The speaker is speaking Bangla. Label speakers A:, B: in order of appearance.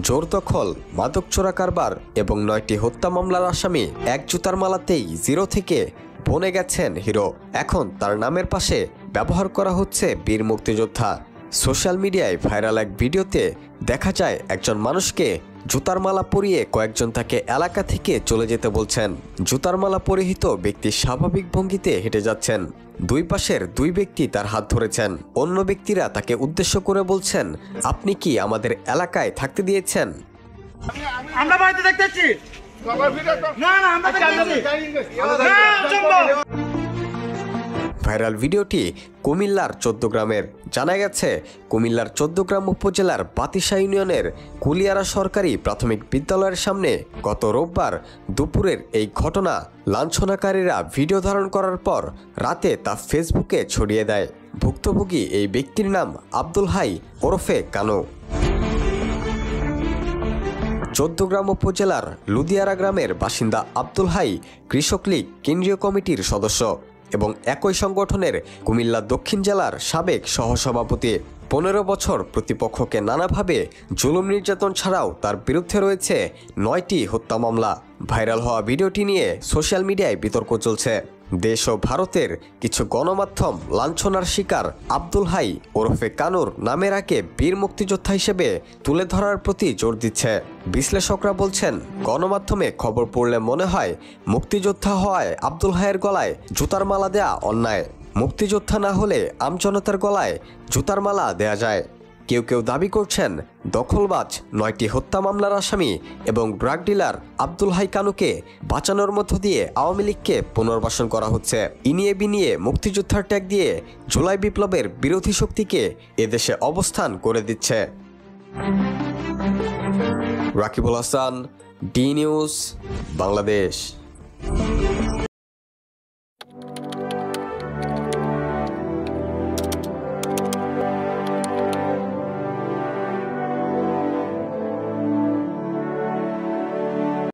A: জোর দখল, মাদক চোরা কারবার এবং 9টি হত্যা মামলার আসামি এক জুতার মালাতেই জিরো থেকে বনে গেছেন হিরো। এখন তার নামের পাশে ব্যবহার করা হচ্ছে বীর মুক্তিযোদ্ধা। সোশ্যাল মিডিয়ায় ভাইরাল এক ভিডিওতে দেখা যায় একজন মানুষকে জুতার মালা পরিয়ে কয়েকজন তাকে এলাকা থেকে চলে যেতে বলছেন। জুতার মালা পরিহিত ব্যক্তি স্বাভাবিক ভঙ্গিতে হেঁটে যাচ্ছেন। দুই পাশের দুই ব্যক্তি তার হাত ধরেছেন। অন্য ব্যক্তিরা তাকে উদ্দেশ্য করে বলছেন, আপনি কি আমাদের এলাকায় থাকতে দিয়েছেন?
B: আমরা বাড়িতে দেখতেছি না না আমরা
A: ভাইরাল ভিডিওটি কুমিল্লার 14 গ্রামের। জানা গেছে কুমিল্লার 14 গ্রাম উপজেলার বাতিশা ইউনিয়নের কুলিয়ারা সরকারি প্রাথমিক বিদ্যালয়ের সামনে গত রোববার দুপুরের এই ঘটনা। লাঞ্ছনাকারীরা ভিডিও ধারণ করার পর রাতে তা ফেসবুকে ছড়িয়ে দেয়। ভুক্তভোগী এই ব্যক্তির নাম আব্দুল হাই ওরফে কানু। 14 গ্রাম উপজেলার লুদিয়ারা গ্রামের বাসিন্দা আব্দুল হাই কৃষক লীগ কেন্দ্রীয় কমিটির সদস্য এবং একই সংগঠনের কুমিল্লা দক্ষিণ জেলার সাবেক সহসভাপতি। 15 বছর প্রতিপক্ষকে নানাভাবে জুলুম নির্যাতন ছাড়াও তার বিরুদ্ধে রয়েছে 9টি হত্যা মামলা। ভাইরাল হওয়া ভিডিওটি নিয়ে সোশ্যাল মিডিয়ায় বিতর্ক চলছে। দেশ ও ভারতের কিছু গণমাধ্যম লাঞ্ছনার শিকার আব্দুল হাই ওরফে কানুর নামের আগে বীর মুক্তিযোদ্ধা হিসেবে তুলে ধরার প্রতি জোর দিচ্ছে। বিশ্লেষকরা বলছেন, গণমাধ্যমে খবর পড়লে মনে হয় মুক্তিযোদ্ধা হওয়ায় আব্দুল হাইয়ের গলায় জুতার মালা দেয়া অন্যায়। মুক্তিযোদ্ধা না হলে আমজনতার গলায় জুতার মালা দেয়া যায়। কেউ কেউ দাবি করছেন দখলবাজ 9টি হত্যা মামলার আসামি এবং ড্রাগ ডিলার আব্দুল হাই কানুকে বাঁচানোর মধ্য দিয়ে আওয়ামী লীগকে পুনর্বাসন করা হচ্ছে। ইনিয়ে বিনিয়ে মুক্তিযোদ্ধার ট্যাগ দিয়ে জুলাই বিপ্লবের বিরোধী শক্তিকে এদেশে অবস্থান করে দিচ্ছে। Rakibul Hasan, D news, Bangladesh.